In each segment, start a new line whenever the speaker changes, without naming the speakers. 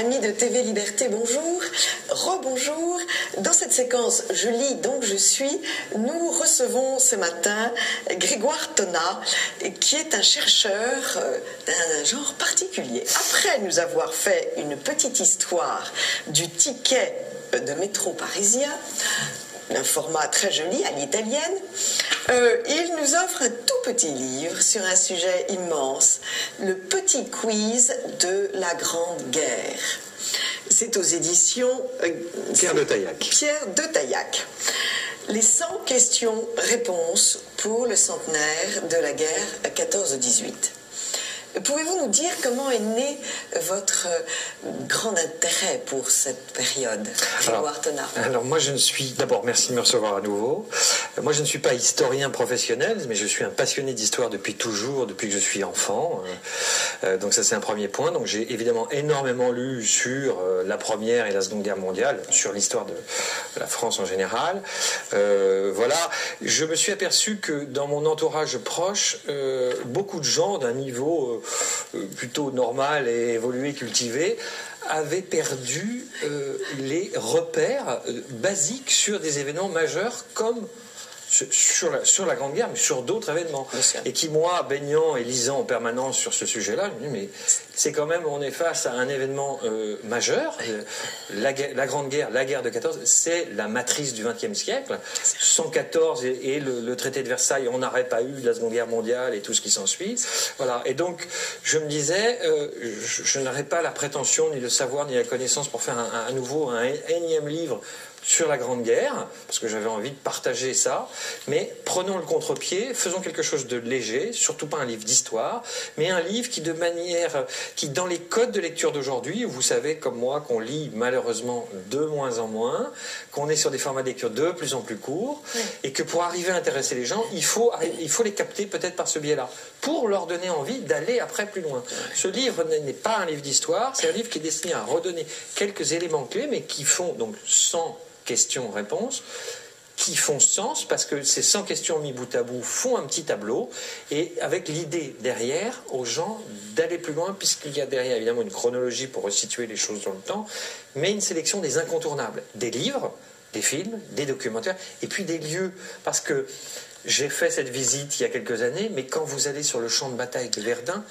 Amis de TV Liberté, bonjour, rebonjour. Dans cette séquence Je lis donc je suis, nous recevons ce matin Grégoire Tonnat, qui est un chercheur d'un genre particulier. Après nous avoir fait une petite histoire du ticket de métro parisien, un format très joli à l'italienne, il nous offre un tout petit livre sur un sujet immense, le petit quiz de la Grande Guerre. C'est aux éditions
Pierre de Taillac.
Pierre de Taillac. Les 100 questions-réponses pour le centenaire de la guerre 14-18. Pouvez-vous nous dire comment est né votre grand intérêt pour cette période, Grégoire Tonnat?
Alors moi je ne suis, d'abord merci de me recevoir à nouveau, moi je ne suis pas historien professionnel, mais je suis un passionné d'histoire depuis toujours, depuis que je suis enfant, donc ça c'est un premier point. Donc j'ai évidemment énormément lu sur la Première et la Seconde Guerre mondiale, sur l'histoire de la France en général. Voilà, je me suis aperçu que dans mon entourage proche, beaucoup de gens d'un niveau plutôt normal et évolué, cultivé, avaient perdu les repères basiques sur des événements majeurs comme sur la Grande Guerre, mais sur d'autres événements. Et qui, moi, baignant et lisant en permanence sur ce sujet-là, je me dis, mais c'est quand même, on est face à un événement majeur. La Grande Guerre, la guerre de 14, c'est la matrice du XXe siècle. 114 et le traité de Versailles, on n'aurait pas eu la Seconde Guerre mondiale et tout ce qui s'ensuit. Voilà. Et donc, je me disais, je n'aurais pas la prétention, ni le savoir, ni la connaissance pour faire un énième livre sur la Grande Guerre, parce que j'avais envie de partager ça, mais prenons le contre-pied, faisons quelque chose de léger, surtout pas un livre d'histoire, mais un livre qui dans les codes de lecture d'aujourd'hui, vous savez comme moi qu'on lit malheureusement de moins en moins, qu'on est sur des formats de lecture de plus en plus courts, et que pour arriver à intéresser les gens, il faut les capter peut-être par ce biais-là, pour leur donner envie d'aller après plus loin. Ce livre n'est pas un livre d'histoire, c'est un livre qui est destiné à redonner quelques éléments clés, mais qui font donc 100 questions-réponses qui font sens parce que ces 100 questions mis bout à bout font un petit tableau et avec l'idée derrière aux gens d'aller plus loin puisqu'il y a derrière évidemment une chronologie pour resituer les choses dans le temps, mais une sélection des incontournables, des livres, des films, des documentaires et puis des lieux, parce que j'ai fait cette visite il y a quelques années, mais quand vous allez sur le champ de bataille de Verdun,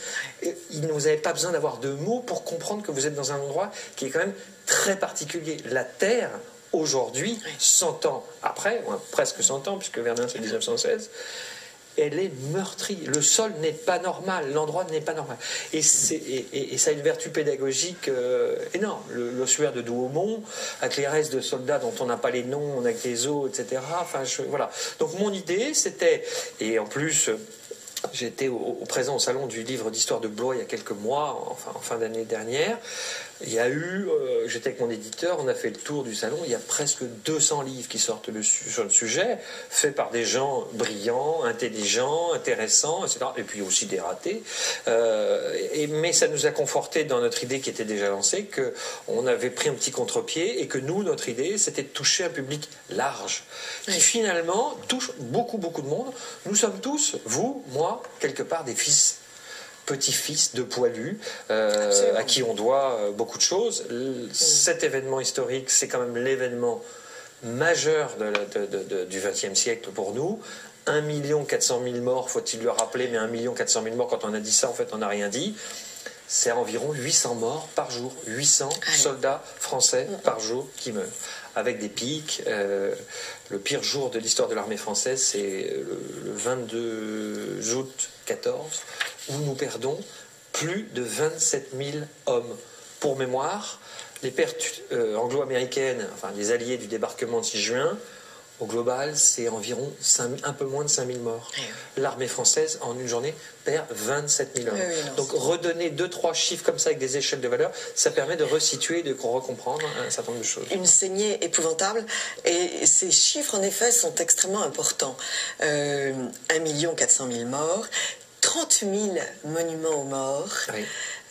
vous n'avez pas besoin d'avoir de mots pour comprendre que vous êtes dans un endroit qui est quand même très particulier. La terre, aujourd'hui, 100 ans après, presque 100 ans, puisque Verdun c'est 1916, elle est meurtrie. Le sol n'est pas normal, l'endroit n'est pas normal. Et ça a une vertu pédagogique énorme. L'ossuaire de Douaumont, avec les restes de soldats dont on n'a pas les noms, on a que les os, etc. Enfin, voilà. Donc mon idée, c'était, et en plus, j'étais présent au salon du livre d'histoire de Blois il y a quelques mois, enfin en fin d'année dernière. Il y a eu, j'étais avec mon éditeur, on a fait le tour du salon, il y a presque 200 livres qui sortent sur le sujet, faits par des gens brillants, intelligents, intéressants, etc. Et puis aussi des ratés. Mais ça nous a conforté dans notre idée qui était déjà lancée, qu'on avait pris un petit contre-pied et que nous, notre idée, c'était de toucher un public large, qui finalement touche beaucoup, beaucoup de monde. Nous sommes tous, vous, moi, quelque part des fils, petits-fils de poilus à qui on doit beaucoup de choses. Cet événement historique, c'est quand même l'événement majeur du XXe siècle pour nous. 1 400 000 morts, faut-il le rappeler, mais 1 400 000 morts, quand on a dit ça, en fait, on n'a rien dit. C'est environ 800 morts par jour, 800 soldats français par jour qui meurent, avec des pics. Le pire jour de l'histoire de l'armée française, c'est le 22 août 14, où nous perdons plus de 27 000 hommes. Pour mémoire, les pertes anglo-américaines, enfin les alliés du débarquement de 6 juin, au global, c'est environ un peu moins de 5 000 morts. L'armée française, en une journée, perd 27 000 hommes. Donc redonner 2-3 chiffres comme ça avec des échelles de valeur, ça permet de resituer, de recomprendre un certain nombre de choses.
Une saignée épouvantable. Et ces chiffres, en effet, sont extrêmement importants. 1 400 000 morts, 30 000 monuments aux morts.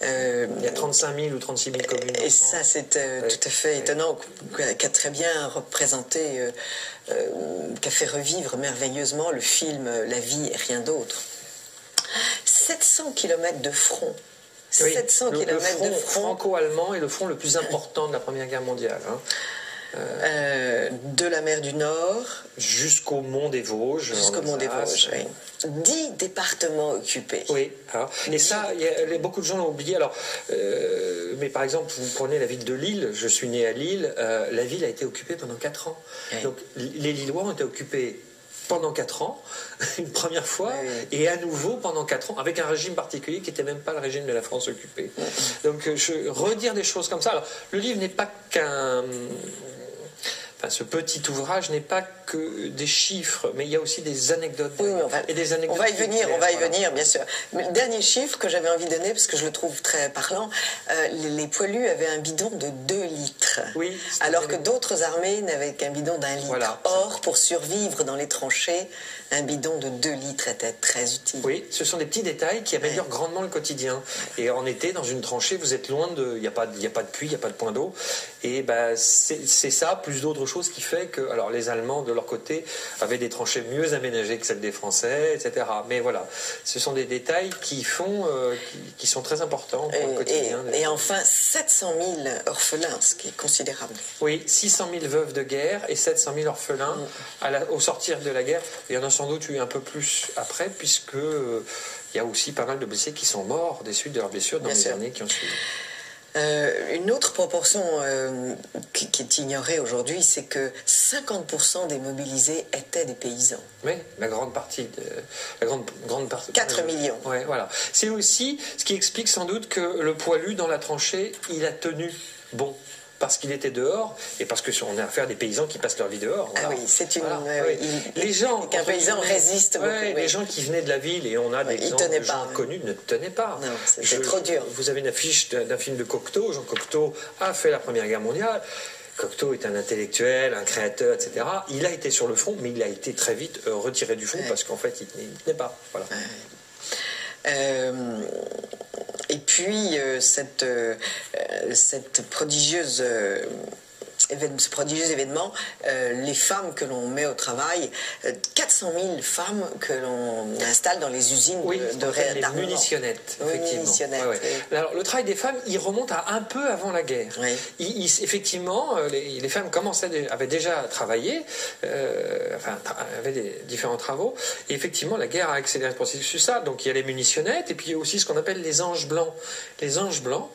Il y a 35 000 ou 36 000 communes.
Et ça, c'est tout à fait étonnant, qu'a très bien représenté, qu'a fait revivre merveilleusement le film La vie et rien d'autre. 700 km de front 700 km de front
franco-allemand est le front le plus important de la Première Guerre mondiale. Hein.
De la mer du Nord
jusqu'au mont des Vosges.
Jusqu'au mont des Vosges, oui. 10 départements occupés.
Oui, alors, et ça, beaucoup de gens l'ont oublié. Alors, mais par exemple, vous prenez la ville de Lille, je suis né à Lille, la ville a été occupée pendant 4 ans. Oui. Donc, les Lillois ont été occupés pendant 4 ans, une première fois, et à nouveau pendant 4 ans, avec un régime particulier qui n'était même pas le régime de la France occupée. Donc, redire des choses comme ça. Alors, le livre n'est pas qu'un... Enfin, ce petit ouvrage n'est pas que des chiffres, mais il y a aussi des anecdotes.
Oui,
et des anecdotes.
On va y venir, bien sûr. Mais le dernier chiffre que j'avais envie de donner, parce que je le trouve très parlant, les poilus avaient un bidon de 2 litres.
Oui.
Alors que d'autres armées n'avaient qu'un bidon d'1 litre.
Voilà.
Or, pour survivre dans les tranchées, un bidon de 2 litres était très utile.
Oui, ce sont des petits détails qui améliorent grandement le quotidien. Et en été, dans une tranchée, vous êtes loin de... Il n'y a pas de puits, il n'y a pas de point d'eau. Et ben, c'est ça, plus d'autres choses qui fait que... Alors, les Allemands, de leur côté, avaient des tranchées mieux aménagées que celles des Français, etc. Mais voilà, ce sont des détails qui font... qui sont très importants pour le quotidien.
Et enfin, 700 000 orphelins, ce qui est considérable.
Oui, 600 000 veuves de guerre et 700 000 orphelins au sortir de la guerre. Il y en a sans doute eu un peu plus après, puisque il y a aussi pas mal de blessés qui sont morts des suites de leurs blessures dans les années qui ont suivi.
Une autre proportion qui est ignorée aujourd'hui, c'est que 50% des mobilisés étaient des paysans.
Oui, la grande partie. La grande partie
4 millions.
Ouais, voilà. C'est aussi ce qui explique sans doute que le poilu dans la tranchée, il a tenu bon. Parce qu'il était dehors et parce qu'on a affaire à des paysans qui passent leur vie dehors. Voilà.
Ah oui, c'est une.
Voilà. Les gens.
Qu'un paysan résiste beaucoup.
Les gens qui venaient de la ville, et on a des exemples de gens connus, ne tenaient pas.
Non, c'était trop dur.
Vous avez une affiche d'un film de Cocteau. Jean Cocteau a fait la Première Guerre mondiale. Cocteau est un intellectuel, un créateur, etc. Il a été sur le front, mais il a été très vite retiré du front parce qu'en fait, il ne tenait pas. Voilà.
Et puis, cette prodigieuse... ce prodigieux événement, les femmes que l'on met au travail, 400 000 femmes que l'on installe dans les usines de réarmement.
Les munitionnettes, effectivement.
Munitionnettes,
oui. Alors, le travail des femmes, il remonte à un peu avant la guerre. Oui. Effectivement, les femmes avaient déjà travaillé, avaient des différents travaux, et effectivement, la guerre a accéléré ce processus. Donc, il y a les munitionnettes, et puis il y a aussi ce qu'on appelle les anges blancs. Les anges blancs,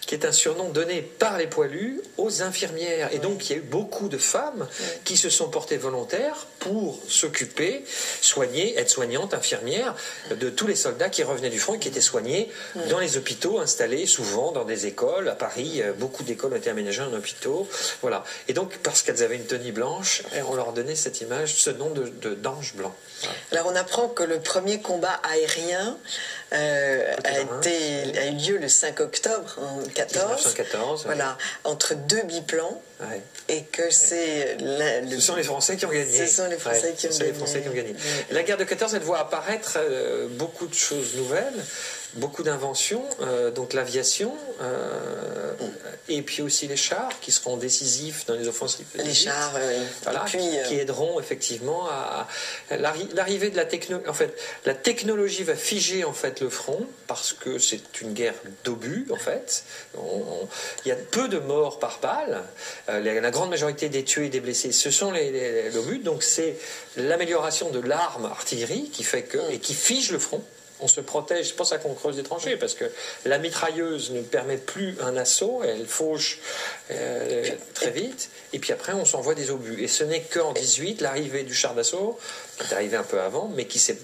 qui est un surnom donné par les poilus aux infirmières. Et donc, il y a eu beaucoup de femmes qui se sont portées volontaires pour s'occuper, soigner, être soignantes, infirmières, de tous les soldats qui revenaient du front et qui étaient soignés dans les hôpitaux, installés souvent dans des écoles. À Paris, beaucoup d'écoles ont été aménagées en hôpitaux. Voilà. Et donc, parce qu'elles avaient une tenue blanche, on leur donnait cette image, ce nom d'ange blanc. Voilà.
Alors, on apprend que le premier combat aérien a eu lieu le 5 octobre en
1914,
voilà, entre 2 biplans, et que c'est...
Ce sont les Français qui ont gagné.
Ce sont les Français qui ont gagné.
La guerre de 14, elle voit apparaître beaucoup de choses nouvelles, beaucoup d'inventions, donc l'aviation, et puis aussi les chars qui seront décisifs dans les offensives.
Les chars,
voilà, qui aideront effectivement à l'arrivée de la technologie. En fait, la technologie va figer en fait le front parce que c'est une guerre d'obus en fait. Il y a peu de morts par balle. La grande majorité des tués et des blessés, ce sont les obus. Donc c'est l'amélioration de l'arme artillerie qui fait que et qui fige le front. On se protège, c'est pour ça qu'on creuse des tranchées, parce que la mitrailleuse ne permet plus un assaut, elle fauche très vite, et puis après on s'envoie des obus. Et ce n'est qu'en 18, l'arrivée du char d'assaut, qui est arrivé un peu avant, mais qui s'est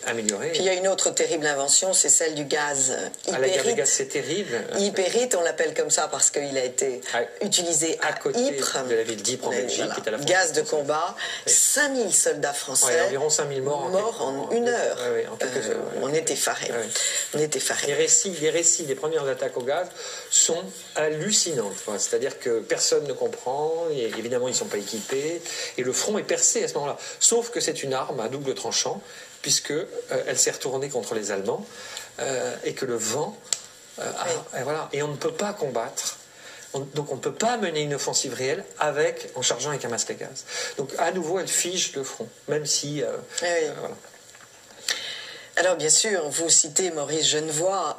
amélioré.
Puis il y a une autre terrible invention, c'est celle du gaz hypérite.
La guerre des gaz, c'est terrible.
Hypérite, on l'appelle comme ça parce qu'il a été utilisé à
côté
Ypres,
de la ville d'Ypres en Belgique, qui est à la frontière.
Gaz de combat, 5000 soldats français,
environ 5000 morts
en une heure.
En quelques heures.
On est effarés. On est effarés.
Les récits des premières attaques au gaz sont hallucinantes. C'est-à-dire que personne ne comprend, et évidemment ils ne sont pas équipés, et le front est percé à ce moment-là. Sauf que c'est une arme à double tranchant, puisque elle s'est retournée contre les Allemands, et que le vent... voilà, et on ne peut pas combattre. Donc on ne peut pas mener une offensive réelle en chargeant avec un masque à gaz. Donc à nouveau elle fige le front, même si... voilà.
Alors bien sûr, vous citez Maurice Genevoix,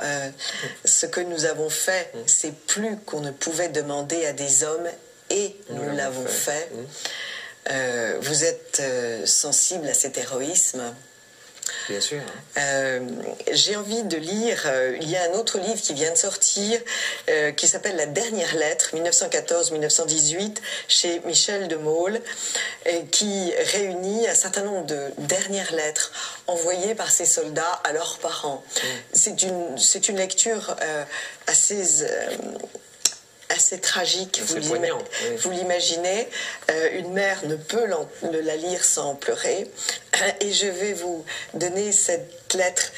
ce que nous avons fait, c'est plus qu'on ne pouvait demander à des hommes, et nous l'avons fait. Vous êtes sensible à cet héroïsme.
Bien sûr.
J'ai envie de lire, il y a un autre livre qui vient de sortir, qui s'appelle La dernière lettre, 1914-1918, chez Michel de Maulle, qui réunit un certain nombre de dernières lettres envoyées par ces soldats à leurs parents. C'est une lecture assez tragique, vous l'imaginez. Une mère ne peut la lire sans pleurer. Et je vais vous donner cette lettre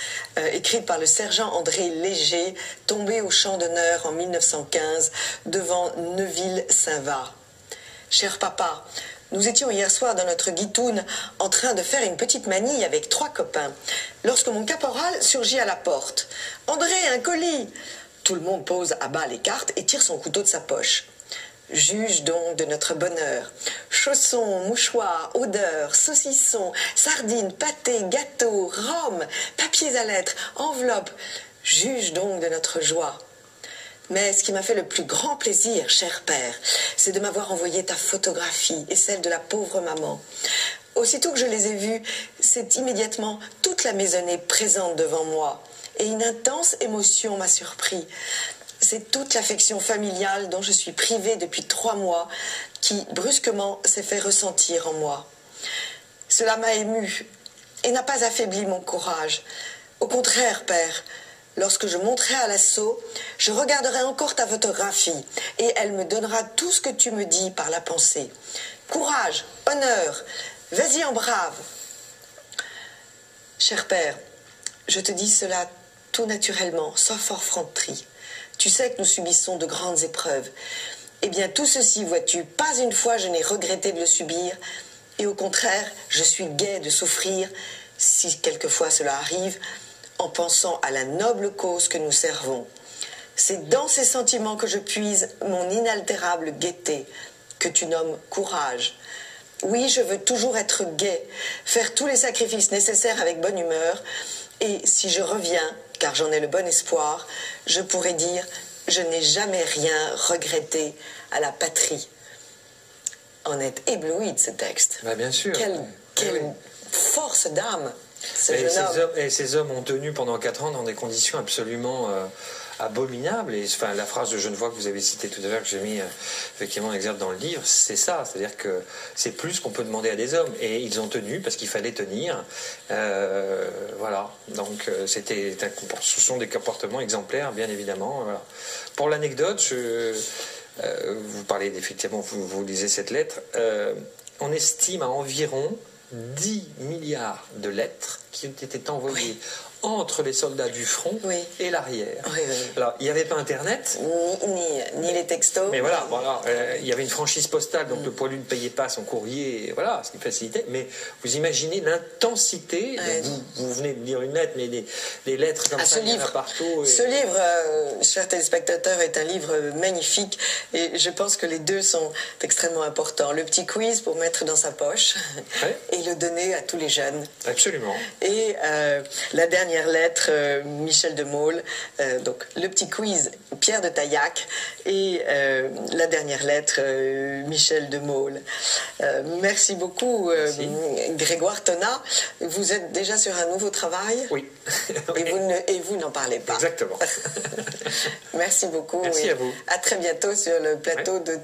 écrite par le sergent André Léger, tombé au champ d'honneur en 1915 devant Neuville-Saint-Va. Cher papa, nous étions hier soir dans notre guitoune en train de faire une petite manille avec 3 copains, lorsque mon caporal surgit à la porte. « André, un colis !» Tout le monde pose à bas les cartes et tire son couteau de sa poche. Juge donc de notre bonheur. Chaussons, mouchoirs, odeurs, saucissons, sardines, pâtés, gâteaux, rhum, papiers à lettres, enveloppes. Juge donc de notre joie. Mais ce qui m'a fait le plus grand plaisir, cher père, c'est de m'avoir envoyé ta photographie et celle de la pauvre maman. Aussitôt que je les ai vues, c'est immédiatement toute la maisonnée présente devant moi. Et une intense émotion m'a surpris. C'est toute l'affection familiale dont je suis privée depuis 3 mois qui, brusquement, s'est fait ressentir en moi. Cela m'a émue et n'a pas affaibli mon courage. Au contraire, père, lorsque je monterai à l'assaut, je regarderai encore ta photographie et elle me donnera tout ce que tu me dis par la pensée. Courage, honneur, vas-y en brave. Cher père, je te dis cela tout naturellement, sauf orfanterie. Tu sais que nous subissons de grandes épreuves. Eh bien, tout ceci, vois-tu, pas une fois je n'ai regretté de le subir, et au contraire, je suis gai de souffrir, si quelquefois cela arrive, en pensant à la noble cause que nous servons. C'est dans ces sentiments que je puise mon inaltérable gaieté, que tu nommes courage. Oui, je veux toujours être gai, faire tous les sacrifices nécessaires avec bonne humeur, et si je reviens, car j'en ai le bon espoir, je pourrais dire « Je n'ai jamais rien regretté à la patrie ». On est ébloui de ce texte.
Bah bien sûr.
Quelle force d'âme, ce jeune homme.
Et ces hommes ont tenu pendant 4 ans dans des conditions absolument abominables. Et enfin, la phrase de Genevoix que vous avez citée tout à l'heure, que j'ai mis effectivement en exergue dans le livre, c'est ça. C'est-à-dire que c'est plus qu'on peut demander à des hommes. Et ils ont tenu parce qu'il fallait tenir. Voilà. Donc, ce sont des comportements exemplaires, bien évidemment. Voilà. Pour l'anecdote, vous parlez effectivement, vous lisez cette lettre. On estime à environ 10 milliards de lettres qui ont été envoyées entre les soldats du front et l'arrière.
Oui.
Alors, il n'y avait pas Internet.
Ni les textos.
Mais voilà, il y avait une franchise postale, donc le poilu ne payait pas son courrier, voilà, ce qui facilitait. Mais vous imaginez l'intensité. Vous venez de lire une lettre, mais des lettres comme ça, il y en a partout.
Ce livre, chers téléspectateurs, est un livre magnifique. Et je pense que les deux sont extrêmement importants. Le petit quiz pour mettre dans sa poche et le donner à tous les jeunes.
Absolument.
Et la dernière lettre, Michel de Maulle, donc le petit quiz, Pierre de Taillac, et la dernière lettre, Michel de Maulle. Merci beaucoup, Grégoire Tonnat. Vous êtes déjà sur un nouveau travail?
Oui.
Et vous n'en parlez pas.
Exactement.
Merci beaucoup.
Merci à vous.
À très bientôt sur le plateau de